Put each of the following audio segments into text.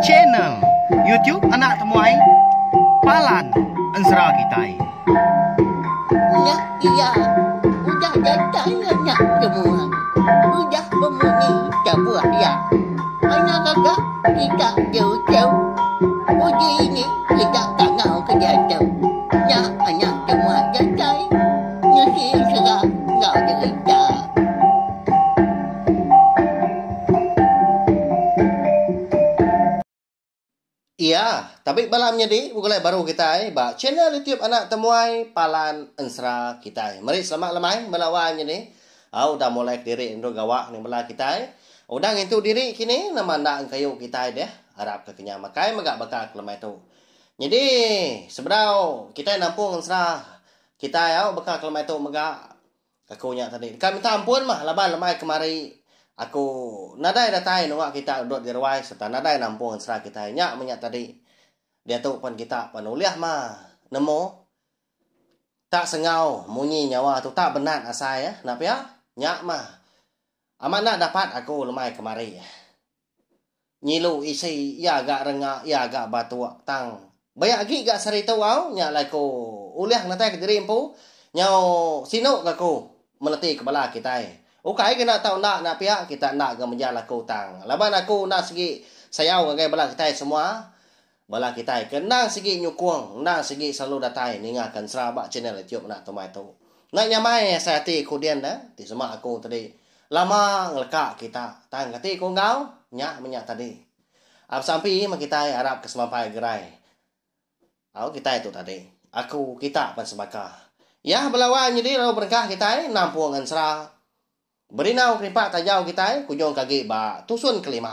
channel YouTube Anak Temuai Palan Ensra Kitai. Ya, iya, udah datang anak semua. Udah memenuhi sebuah ya. Anak kakak kita jauh-jauh. Uji ini kita tak mau ke jauh. Ya, anak semua datang. Nyusi serah nggak cerita. Iya, tapi malamnya di bukan baru kita ba channel YouTube Anak Temuai Palan Ensra kita. Mari selamat lemai melawannya ni. Udah mulai diri untuk gawak ni bela kita. Udah itu diri kini nama ndak kayu kita deh. Harap ke kenya makai magak bakal lemai tu. Jadi sebenarnya kita nampung Ensra kita ya bakal lemai tu magak aku nya tadi. Kami minta ampun mah laban lemai kemari. Aku nadai datai nungak kita duduk di ruai serta nadai nampung Ensra kita nyak menyak tadi dia tu pun kita penuliah mah nemu tak sengau munyi nyawa tu tak benar asai ya napa ya nyak mah amat nak dapat aku lemai kemari nyilu isi ya agak rengak ya agak batu tang banyak lagi gak sari tu au nyak lai ko uliah natai ke diri empu nyau sinuk aku meleti kepala kita Ukai kena tahu nak pihak kita nak ke menjala aku tang. Laban aku nak segi sayau ngagai bala kita semua. Bala kita kena segi nyukung, nak segi selalu datai ningakan serabak channel YouTube nak tomai tu. Nak nyamai saya ti kudian dah. Ti semua aku tadi. Lama ngelekak kita. Tang kati ku ngau nyak menyak tadi. Sampai mak kita harap kesemampai gerai. Kita itu tadi. Aku kita pan sebaka. Ya belawan jadi lalu berkah kita nampung Ensra. Berinau keripak tajau kita kujung kaki ba tusun kelima.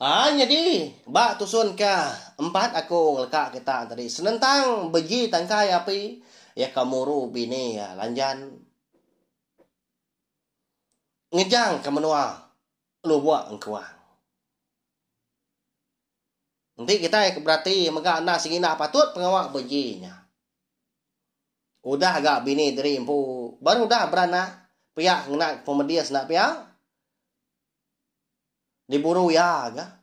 Jadi ba tusun ke empat aku ngelekak kita tadi senentang beji tangkai api ya kamuru bini ya lanjan ngejang ke menua lu buat engkuang. Nanti kita berarti megak nak singina patut pengawak bejinya. Udah agak bini dari empu baru dah beranak pihak nak pemedias nak pihak diburu ya agak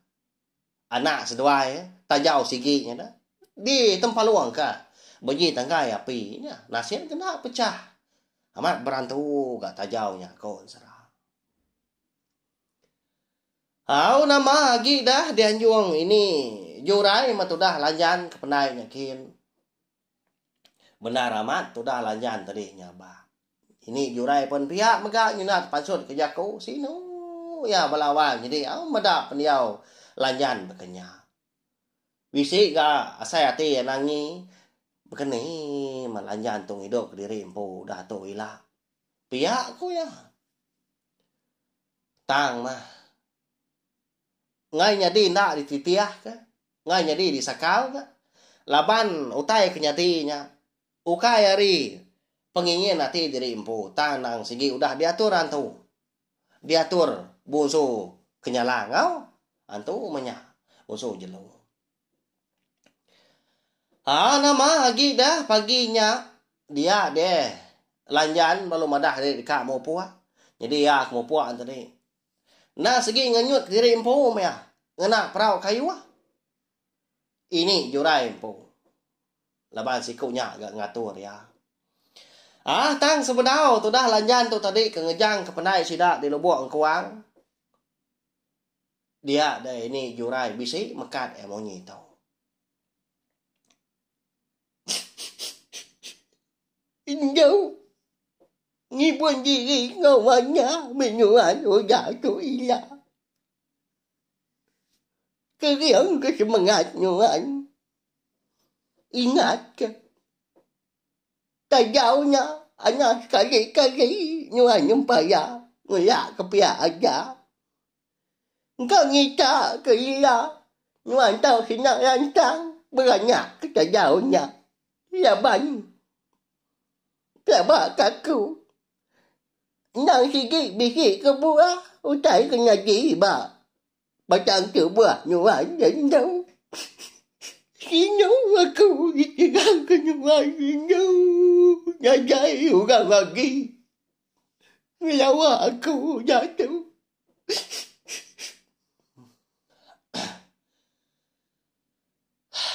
anak seduai tajau siginya dah di tempat luang ka beji tangkai api nya nasib kena pecah amat berantu gak tajaunya kau serah nama lagi dah dianjung ini jurai mah dah lanjan ke penai nyakin benar amat tu dah lanjan tadi nyaba. Ini jurai pun pihak megak nyunat pansut ke jaku sinu ya belawan jadi medak pendiau lanjan bekenya. Bisi ga asai ati nangi bekeni malanjan tung hidup ke diri empu dah tu ilah. Pihak ku ya. Tang mah. Ngai nyadi nak dititiah ke? Ngai nyadi disakau ke? Laban utai kenyatinya. Ukai hari pengingin nanti diri empu tanang segi udah diatur antu diatur busu kenyalang antu menyak busu jelu nama lagi dah paginya dia deh lanjan belum ada dari kak mau puak jadi ya mau puak tadi nah segi ngenyut diri empu ya ngena perahu kayu ini jurai empu laban sikunya agak ngatur ya. Tang sebenau tu dah lanjan tu tadi ke ngejang ke penai sidak di lubuk engkuang. Dia dah ini jurai bisi mekat monyi tau. Injau. Ngibun diri ngawanya menyuan udah tu ilah. Keriang ke semangat nyuan. Ingat ke tajaunya anak sekali-kali nyuan nyumpaya ngeliat ke pihak aja. Engkau ngita ke ia nyuan tahu sinak rantang beranyak ke tajaunya. Laban labak kaku nang sikit bisik ke buah utai ke ngaji ba batang ke buah nyuan jendau. Sino aku ditirang ke nyuman sino. Nyajai orang lagi. Ngelawa aku jatuh.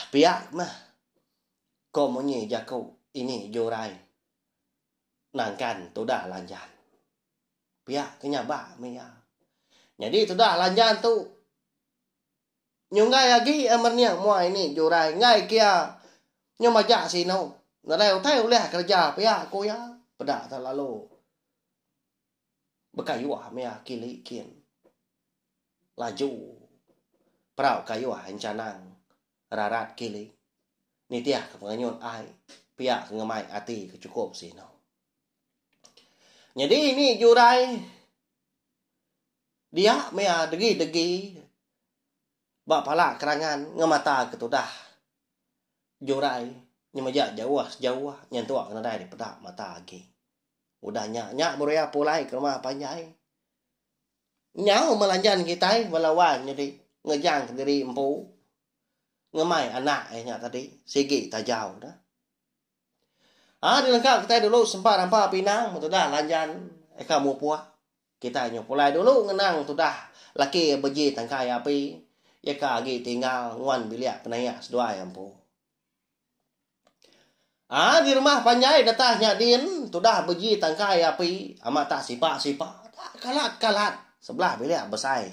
Pihak mah. Kau monye jakau ini jorai. Nangkan tu dah lanjan. Pihak kenyabak maya. Jadi tu dah lanjan tu. Nyungai lagi amarnya muai ini jorai. Ngai kia. Nyong majak sino. Nareu thay oleh kerja pihak ko ya. Pedak terlalu. Bekayuah maya kili kian. Laju. Perau kayuah encanang. Rarat kili. Nitiah kepenganyun ai. Pihak ngemai ati kecukup sino. Jadi ini jurai. Dia mea degi-degi. Bak pala kerangan ngemata ketudah. Jurai. Nyemajak jauh. Nyentuak kena dai di pedak mata lagi. Udah nyak beruya pulai ke rumah panjai. Nyau melanjan kita melawan jadi. Ngejang ke diri empu. Ngemai anak nyak tadi. Sigi tajau dah. Dilengkap kita dulu sempat nampak pinang. Tu dah lanjan. Eka mau puak. Kita nyopulai dulu ngenang tu dah. Laki beji tangkai api. Eka lagi tinggal nguan biliak penayak sedua empu. Di rumah panjai datahnya din. Tu dah beji tangkai api. Amat tak sipak. Kalat. Sebelah biliak besai.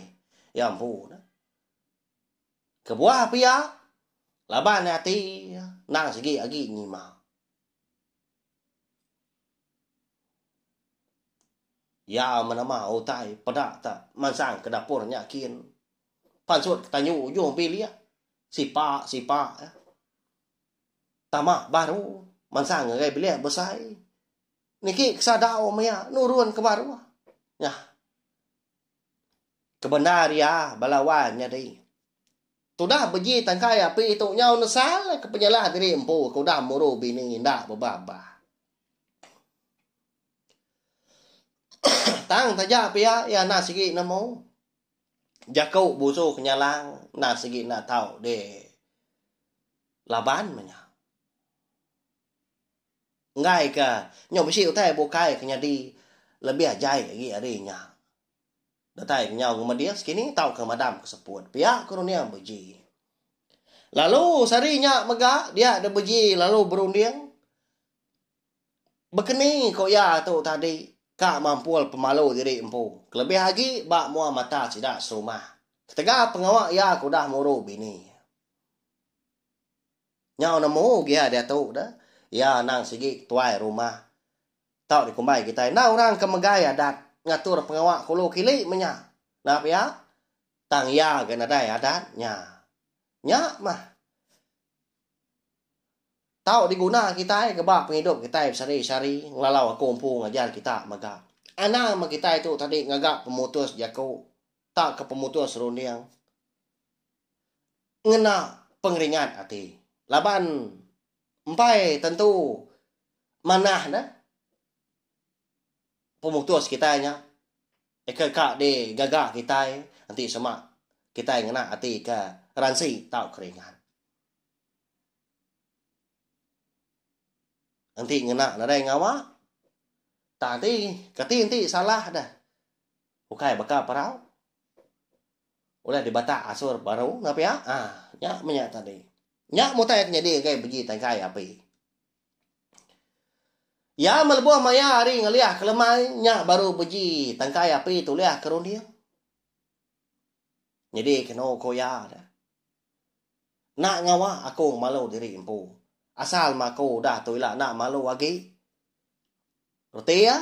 Ya empu. Kebuah api ya. Laban hati. Nang segi lagi nyimau. Ya menama otai pedak tak mansang ke dapurnya kian. Pansut tanyu ujung pilih. Sipak ya. Tamak baru. Mansang ngai pilih besai. Niki kesadau maya nurun ke baru. Ya. Kebenar ya balawannya deh. Tudah beji tangkai api itu nyau nesal ke penyalah diri empu. Kau dah muru bini ndak bebabah. Tang tajak pia ya na sigi namo. Jakau busu kenyalang na sigi na tau de laban manya. Ngai ka nyom siu tai bukai kenya di lebih ajai lagi arinya. Datai nyau kemudian sekini tau ke madam keseput. Pia kurunia beji. Lalu sarinya mega dia ada beji lalu berunding. Bekeni kok ya tu tadi. Kak mampual pemalu diri empu. Kelebih lagi, bak mua mata sidak serumah. Ketika pengawak ya aku dah muru bini. Nyau nemu dia tu dah. Ya nang sigi tuai rumah. Tau di kumbai kita. Nah orang kemegai adat. Ngatur pengawak kulu kili menya. Nah ya. Tang ya kena dai adat. Nya mah. Tahu diguna kita kebak penghidup kita sari-sari ngelalau kumpul ngajar kita maka anak mak kita itu tadi ngagak pemutus jaku tak ke pemutus rundiang ngena pengeringan hati laban empai tentu manah dah pemutus kitanya kak de gagak kita nanti semak kita ngena hati ke ransi tahu keringan. Nanti ngena na day ngawa. Tadi nanti salah dah. Bukai baka parau. Udah dibata asur baru ngapa ya? Nya menya tadi. Nya mutai jadi kayak beji tangkai api. Ya melbuah maya hari ngeliah kelemai nya baru beji tangkai api tu liah kerundia. Jadi kena koya dah. Nak ngawa aku malu diri empu. Asal mako dah tu lah nak malu lagi. Roti ya.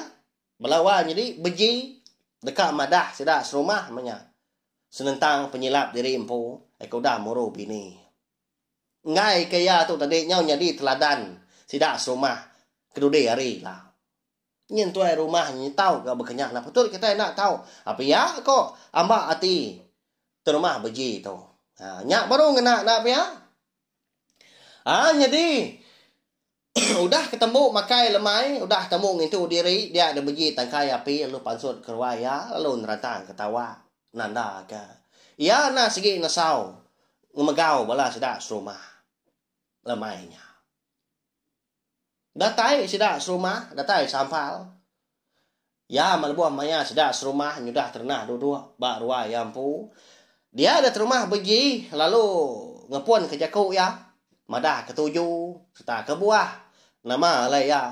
Melawan jadi beji. Dekat madah sidak serumah menya. Senentang penyilap diri empu. Aku dah muru bini. Ngai kaya tu tadi nyau jadi teladan. Sidak serumah. Kedudi hari lah. Nyen tuai rumah ni tahu ke berkenyak. Nah betul kita nak tahu. Apa ya kok ambak hati. Tu rumah beji tu. Nyak baru ngena nak apa ya. Jadi udah ketemu makai lemai, udah temu ngintu diri, dia ada beji tangkai api, lalu pansut kerwaya, lalu nerantang ketawa, nanda ke. Ya na segi nasau, ngemegau bala sidak serumah lemainya. Datai sidak serumah, datai sampal. Ya malbuah maya sidak serumah, nyudah ternah duduk, bak ruai yampu. Dia ada terumah beji, lalu ngepun ke jaku ya. madah ketujuh, serta kebuah. Nama lah ya.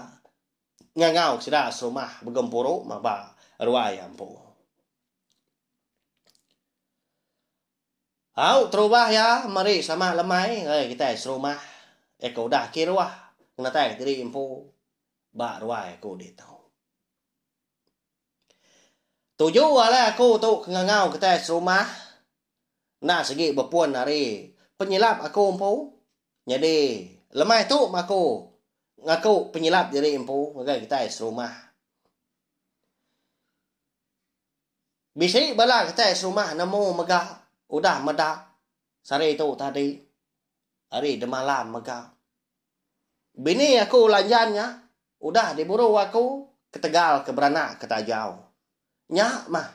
Ngangau sida serumah begempuru maba ruai ampu. Au terubah ya, mari sama lemai, kita serumah. Eko dah kirwah, kena tay diri ampu. Ba ruai aku di tahu. Tujuh lah aku tu ngangau kita serumah. Nak segi berpuan hari penyilap aku ampu. Jadi lemai tu aku ngaku penyilap diri ampu ngagai kita serumah. Bisi bala kita serumah namo megah udah medak sari tu tadi hari de malam megah. Bini aku lanjannya udah diburu aku ke Tegal ke Beranak ke Tajau. Nya mah.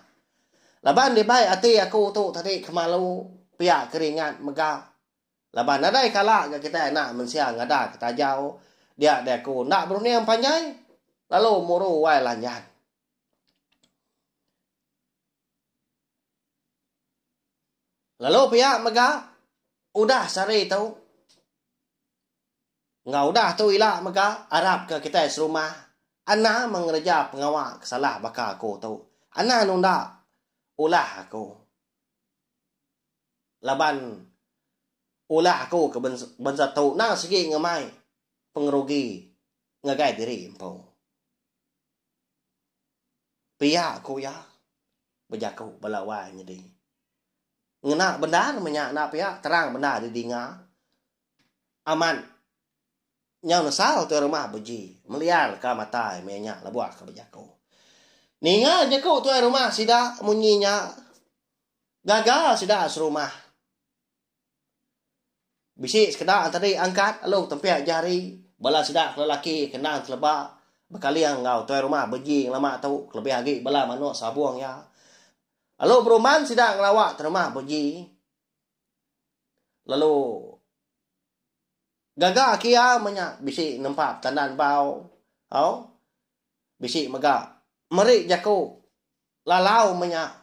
Laban di bai ati aku tu tadi kemalu pihak keringat megah. Laban nadai kala kita nak mensiang ada ke Tajau. Dia aku nak berniang panjai. Lalu muru wai lanjan. Lalu pihak megah. Udah sari tau. Ngau udah tu ilah megah. Arab ke kita serumah. Ana mengerja pengawal kesalah baka aku tau. Ana nunda. Ulah aku. Laban. Ulah aku ke bensa tau. Nang segi ngamai. Pengerugi ngagai diri empau. Pihak aku ya berjaku balawai jadi. Ngena benda namanya nak pihak terang benda di dinga. Aman. Nyau nasal tu rumah beji. Meliar ka mata menya labuak ka berjaku. Ninga jaku tu rumah sida munyinya. Gagal sida serumah. Bisi sekedar tadi angkat lalu tempiak jari. Bala sidak lelaki kenang kelebak. Bekali yang ngau tuai rumah beji lama tahu lebih lagi bala manuk sabuang ya. Lalu perumahan sidak ngelawak terumah beji. Lalu gagak kia menyak bisi nempak tandan bau. Au. Bisi megak. Merik jaku. Lalau menyak.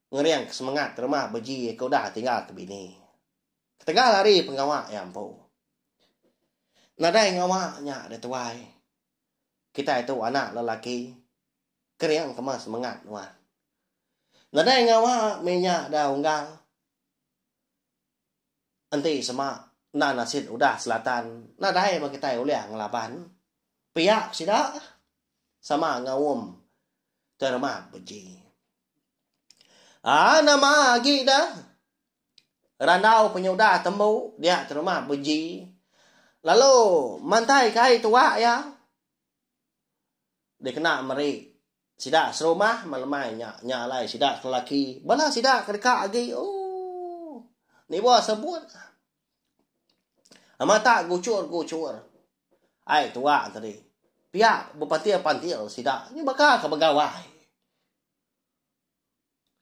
Ngeriang semangat terumah beji kau dah tinggal ke bini. Ketegal hari pengawak ya ampu. Nadai ngawaknya ada tuai. Kita itu anak lelaki. Keriang kemas semangat wan. Nadai ngawak minyak dah unggal. Anti semak. Na nasid udah selatan. Nadai bagi kita uliah ngelaban. Piak sidak. Sama ngawum. Termah beji. Nama lagi dah. Randau penyudah temu. Dia termah beji. Lalu mantai kai tua ya. Dia kena meri. Sidak serumah malamai nyalai sidak lelaki. Bala sidak kedekak lagi. Oh. Ni buah sebut. Mata gucur. Ai tua tadi. Pihak berpantil-pantil sidak. Ni bakal ke begawai.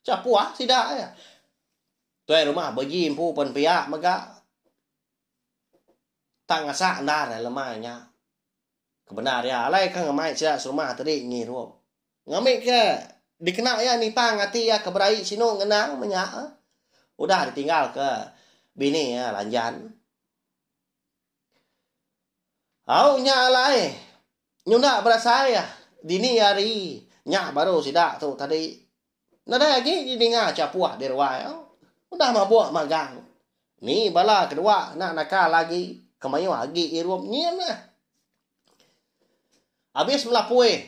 Capuah sidak ya. Tuai rumah beji impu pun pihak megak. Tak ngasak ndar lemahnya. Kebenar ya. Alai kan ngamai sidak serumah tadi ngirup. Ngamik ke. Dikena ya nipang hati ya keberai sino ngenang menyak. Udah ditinggal ke bini ya lanjan. Au nya alai. Nyunda berasa ya. Dini hari. Nyak baru sidak tu tadi. Nada lagi didengar capuah di ruai. Udah mabuk magang. Ni bala kedua nak nakal lagi. Kemayu lagi irup nyian lah. Habis melapui.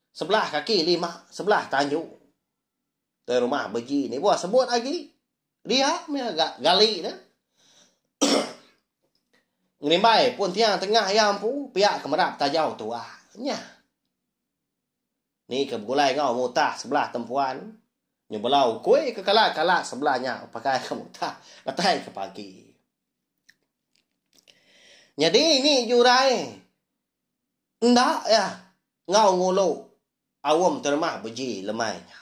Sebelah kaki 5. Sebelah tanjuk. Dari rumah beji ni. Buat sebut lagi. Dia agak gali dah. Ngerimbai pun tiang tengah yang pu. Pihak kemerap tajau tu ah. Nya. Ni kebulai ngau mutah sebelah tempuan. Nyebelau kue ke kalak sebelahnya. Pakai ke mutah. Katai ke pagi. Jadi ini jurai. Ndak ya. Ngau ngulu. Awam termah beji lemainya.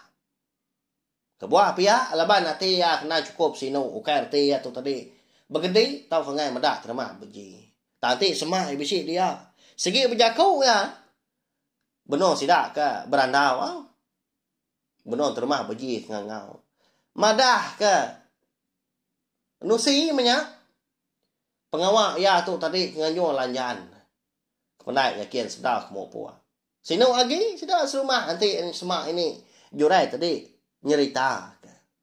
Kebuah pihak laban hati ya kena cukup sino. Ukai arti ya tu tadi. Begedi tau kengai medak termah beji. Tanti semah ibisi dia. Segi berjaku ya. Benar sidak ke berandau. Benar termah beji ngau. Madah ke. Nusi menyak. Pengawak ya tu tadi nganyo lanjan. Kepenai ya kian sedar kemo puak. Sino lagi sudah serumah nanti semak ini jurai tadi nyerita.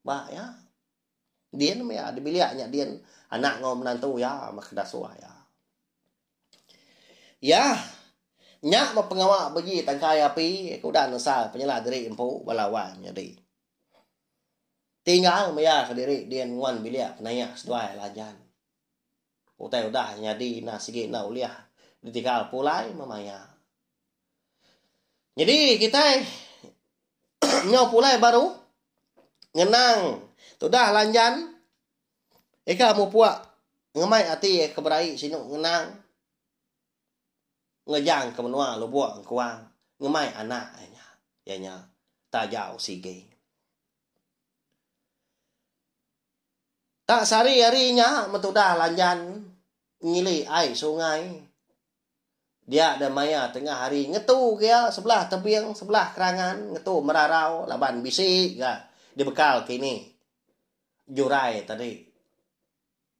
Ba ya. Dia ya dibiliaknya dia anak ngom menantu ya mak dasua ya. Ya. Nyak ma pengawak bagi tangkai api aku dah nasa penyelah diri empu balawan jadi. Tinggal maya ke diri dia nguan biliak nanya seduai lajan. Utai udah nyadi na sige na uliah ditinggal pulai mamaya. Jadi kita nyau pulai baru ngenang tudah lanjan. Eka mau puak ngemai ati keberai sinu ngenang. Ngejang ke menua lo buang kuang ngemai anak ya nya tajau sige tak sari harinya metudah lanjan ngili ai sungai dia ada maya tengah hari ngetu kia sebelah tebiang sebelah kerangan ngetu merarau laban bisi ga dibekal kini jurai tadi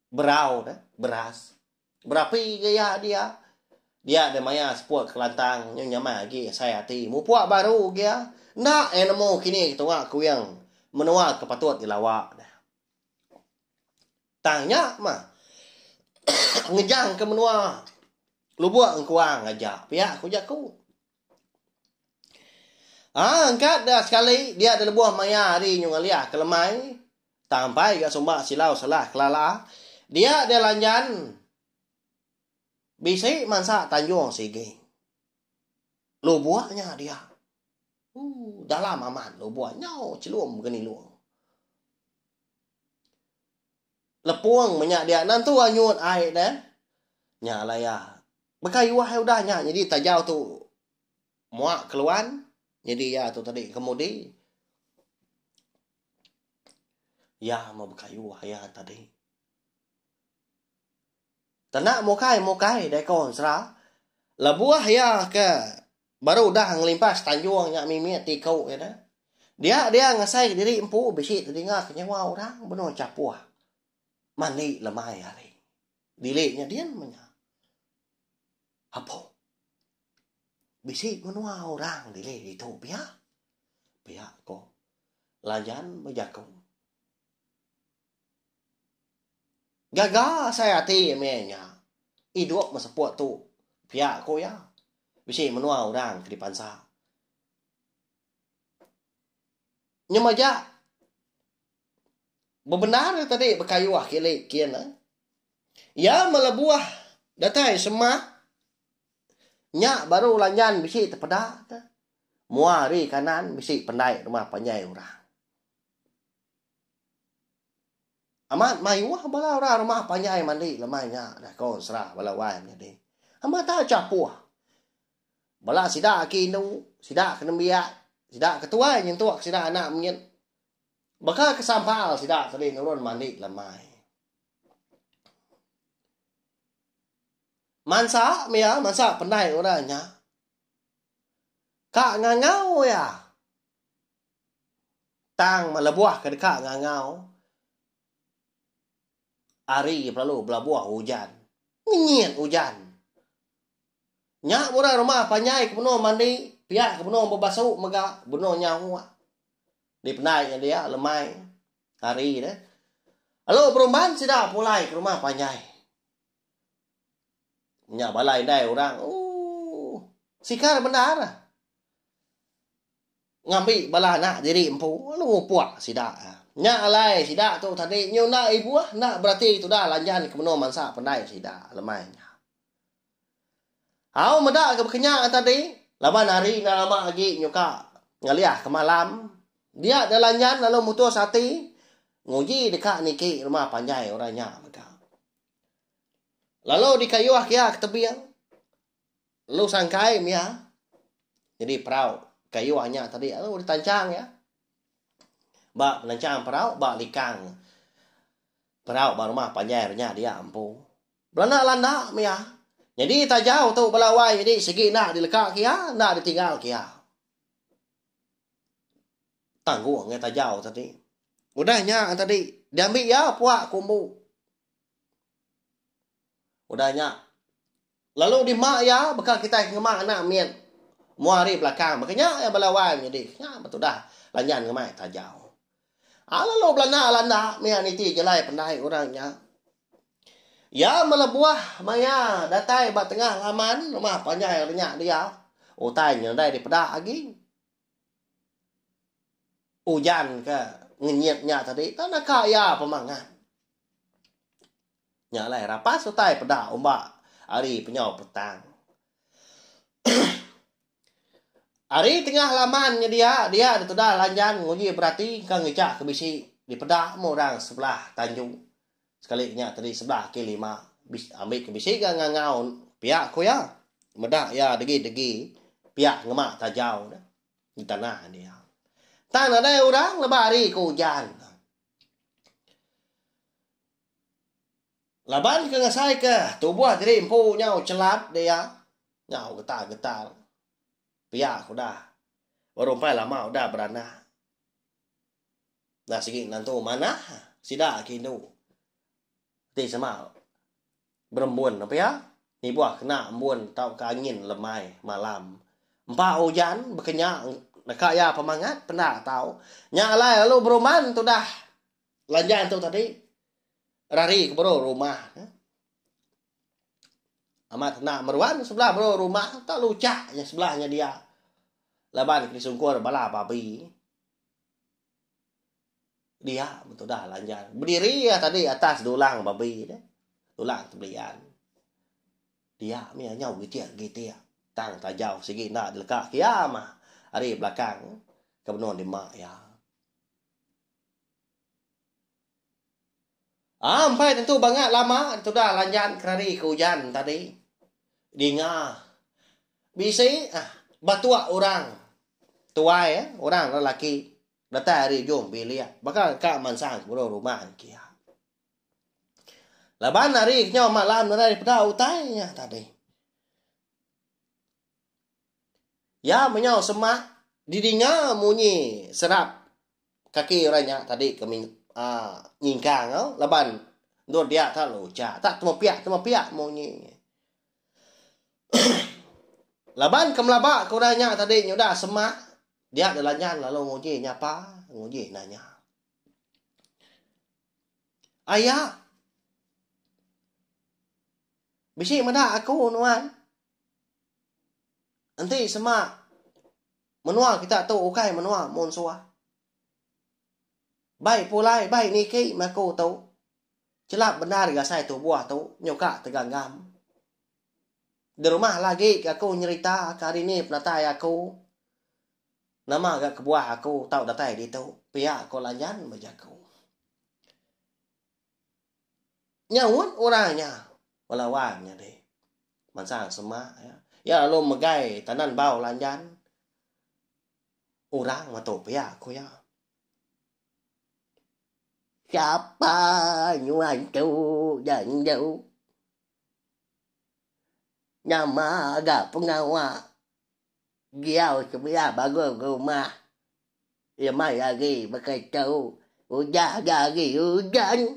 berau dah beras berapi gaya dia ada maya sepuak kelantang nyama lagi saya hati mu puak baru dia nak enamo kini tengah aku yang menua kepatut dilawak dah tanya mah ngejang ke menua lu buat engkuang aja pihak aku jaku angkat dah sekali dia ada lebuah maya hari nyung aliah kelemai sampai ga sombak silau salah kelala dia ada lanjan Bisi mansa Tanjung sige. Lo buahnya dia. Dalam aman lo buahnya celum geni luang. Lepuang menyak dia nantu anyut air dah. Nya lah ya. Bekai wah udahnya jadi tajau tu muak keluan. Jadi ya tu tadi kemudi. Ya mau bekai wah ya tadi. Tanak mokai dai kon sra. Labuah ya ke baru dah ngelimpas Tanjung nya mimi tikau ya dah. Dia ngasai diri empu bisi teringat kenyawa orang benar capuah. Mandi lemai hari. Diliknya dia menya. Apa? Bisi menua orang dilik itu pihak ko. Lanjan bejakung. Gagal saya hati menya. Hidup maseput tu. Pihak ko ya. Bisi menua orang ke dipansa. Nyemaja. Bebenar tadi berkayuah kilik kian. Ya melebuah. Datai semak. Nyak baru lanjan bisi terpedak. Muari kanan bisi pendai rumah panjai orang. Amat mayuah bala orang rumah panjai mandi lemainya dah kau serah bala waim jadi. Amat tak capuah. Bala sidak kinu, sidak kena biak, sidak ketua nyentuak sidak anak menyen. Bakal kesampal sidak tadi nurun mandi lemai. Mansa pandai orangnya. Kak ngangau ya. Tang melebuah ke dekat ngangau. Hari perlu belabuah hujan. Nyinyit hujan. Nyak murah rumah panjai ke penuh mandi. Pihak ke penuh berbasuh megak. Benuh nyawa. Di penai dia lemai. Hari dah. Lalu perumahan sudah pulai ke rumah panjai. Nyak balai dai orang. Sikar benar. Ngambil bala nak diri empu. Lalu puak sidak. Nyak alai sidak tu tadi nyu nak ibu nak berarti tu dah lanjan ke menua mansa pandai sidak lemainya. Hau medak ke berkenyak tadi laban hari nak lama lagi nyuka ngaliah ke malam dia dah lanjan lalu mutus hati nguji dekat niki rumah panjai orangnya mereka. Lalu dikayuah kia ke tebiang. Lalu sangkai mia. Jadi perahu kayuahnya tadi lalu ditancang ya. Bak lancang perau, bak likang. Perau ba rumah panjainya dia ampu. Belanda landa mia. Jadi tak jauh tu belawai jadi segi nak dilekak kia, nak ditinggal kia. Tangguh ngai tak jauh tadi. Udahnya tadi diambil ya puak kumbu. Udahnya. Lalu di mak ya, bakal kita ngemak anak mian. Muari belakang. Makanya ya balawai jadi. Ya betul dah. Lanyan ngemak tajau. Lalu belanda landa. Mian itu jelai pandai orangnya. Ya melebuah maya. Datai bat tengah laman. Rumah panjang renyak dia. Tanya đây di pedah lagi. Hujan ke. Ngenyapnya tadi. Tanah kaya pemangan. Nyalai rapas utai pedah ombak. Hari penyau petang. Hari tengah lamannya dia itu dah lanjan nguji berarti kan ngecak ke bisi di pedah orang sebelah Tanjung. Sekalinya tadi sebelah ke 5 ambil ke bisi kan ngaun pihak ko ya. Medak ya degi pihak ngemak tajau dah di tanah dia. Tanah ada orang lebari ke hujan. Laban ke ngasai ke tubuh diri empu nyau celat dia. Nyau getar-getar. Pihak udah. Warumpai lama udah beranak. Nah sige nanti mana? Sida kinu. Ti sama. Berembun apa ya? Ni buah kena embun tau ke angin lemai malam. Empat hujan berkenyak nak ya pemangat pernah tahu. Nyalai lalu beruman tu dah. Lanjan tu tadi. Rari ke bro rumah. Amat nak meruan sebelah bro rumah. Tak lucak yang sebelahnya dia. Laban ke disungkur bala babi. Dia betul dah lanjan. Berdiri ya tadi atas dulang babi. Dulang tebelian. Dia mianya gitu ya. Tang tajau segi nak delekak kiamah. Hari belakang. Kebenon di mak ya. Sampai tentu banget lama. Itu dah lanjan kerari ke hujan tadi. Dinga. Bisi. Batua orang. Tuai ya. Orang lelaki. Datang hari jom bilik. Bakal kak mansang bro rumah kia. Laban hari nyawa malam dari pada utainya tadi. Ya menyau semak. Didinga munyi serap. Kaki orangnya tadi kami nyingkang laban dua dia tak luca tak temu piak munyi. Laban kemelabak kurangnya tadi nyudah semak dia ada lanyan lalu nguji nyapa nguji nanya ayah bisi mana aku nuan nanti semak menua kita tahu ukai menua monsua baik pulai baik niki maku tahu celap benar gak saya tu buah tahu nyoka teganggam di rumah lagi aku nyerita hari ini penatai aku nama agak kebuah aku tahu datai di tu pihak aku lanjan berjaku nyawut orangnya walawannya deh mansang semak ya lalu megai tanan bau lanjan orang matu pihak aku ya siapa nyuan tu dan jauh nama agak pengawal giau sebelah bagus rumah ya mai lagi pakai tahu hujan lagi hujan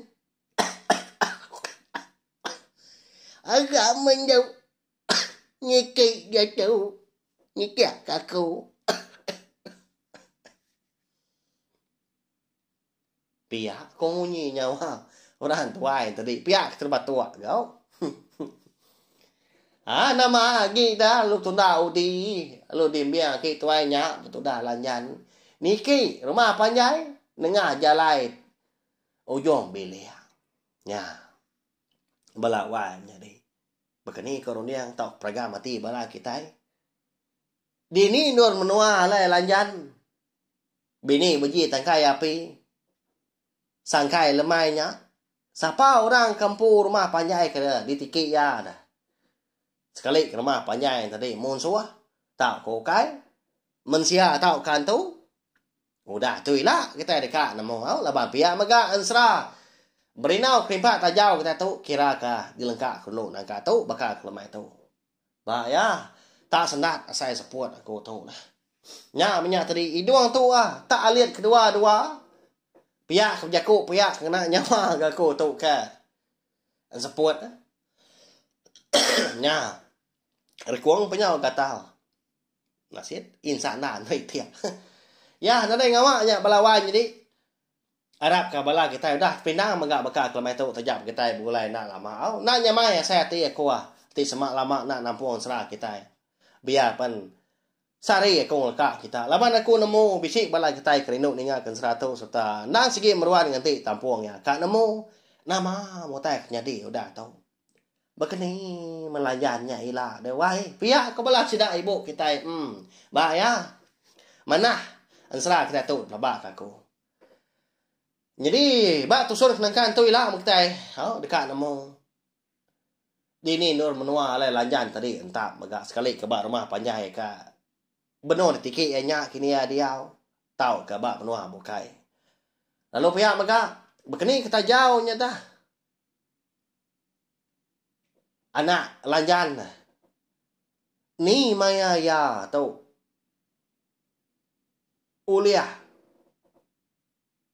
agak menjauh nyikit jatuh nyikit kaku pihak kongunyi nyawa orang tuai tadi pihak terbat tua kau nama lagi dah lu tunda udi lu dimbiang ki tuainya betul dah lanjan niki rumah panjai nengah jalai ujung bilik nya balawan jadi begini koroniang tok praga mati bala kita dini nur menua lai lanjan bini beji tangkai api sangkai lemainya siapa orang kampung rumah panjai ke di tiki ya dah sekali ke rumah panjai tadi monsua tạo cổ cái mình xia tạo can tu udah tui lah kita dekat nama mau lah bapia maga ansra berinau krimpa tajau kita tu kira ka dilengkap kulu nangka tu bakal kelemai tu bah ya tak sendat saya support aku tu lah nya minyak tadi iduang tu tak aliat kedua-dua pihak kejaku pihak kena nyawa aku tu ka support Nya. Rekuang penyau gatal. Nasit insan nan hei tiap. Ya, nadai ngawaknya balawan jadi Arab ka bala kita dah pindah megak beka kelamai tu tajam kita bulai nak lama. Au nanya mai saya ti kuah ti semak lama nak nampung sera kita. Biar pan sari kong leka kita. Laban aku nemu bisik bala kita kerinuk ningakan seratu serta nang segi meruan dengan ti tampungnya. Kak nemu nama motai nyadi udah tahu. Begini melayannya ilah de wai. Pihak ko bala sida ibu kita. Ba ya. Mana ansra kita tu labak aku. Jadi, bak tu suruh nangkan tu ilah kita. Dekat nemu. Dini nur menua alai lanjan tadi entah megak sekali ke bak rumah panjai ka. Benar tiki nya kini dia tahu ke bak menua bukai. Lalu pihak megak begini kita jauhnya dah. Anak lanjan. Ni maya ya tu. Uliah.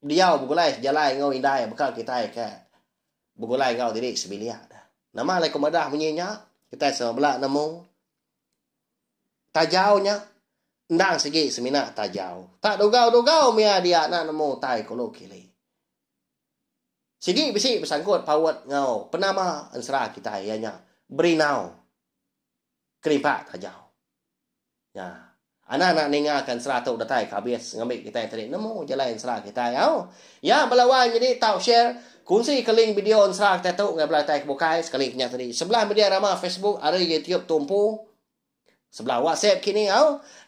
Dia bugulai jalai ngau indai bekal kita ke. Bugulai ngau diri sebilia dah. Nama lai komadah bunyinya. Kita sebelah nemu. Tajaunya. Ndang segi semina tajau. Tak dogau-dogau mia dia nak nemu tai kolo kili. Segi bisi bersangkut pawat ngau. Penama ansra kita ianya. Berinau. Keripak tajau. Ya. Anak-anak ningakan seratu datai habis ngambil kita tadi. Nemu jalan serah kita. Ya, balawan jadi tahu share. Kunci ke link video serah kita tu. Nggak boleh tarik bukai. Sekali punya tadi. Sebelah media ramah Facebook. Ada YouTube tumpu. Sebelah WhatsApp kini.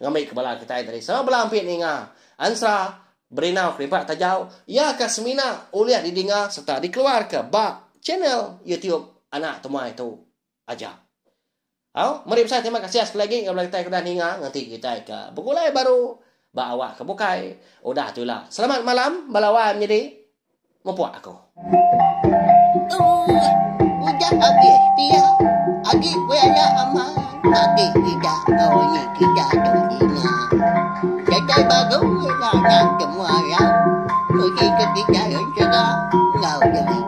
Ngambil kepala kita tadi. Sebelah hampir ninga. Ansra. Berinau keripak tajau. Ya, kasmina. Uliah didinga. Serta dikeluar ke bak channel YouTube anak temua itu aja. Mari saya terima kasih sekali lagi kalau kita sudah ninga nanti kita ke begulai baru bawa ke bukai. Udah itulah. Selamat malam balawan jadi mempuak aku. Udah habis dia. Adik buaya aman. Adik tidak kau ni tidak telinga. Jajai baru nak semua yang pergi ketika yang cerah. Ngau jadi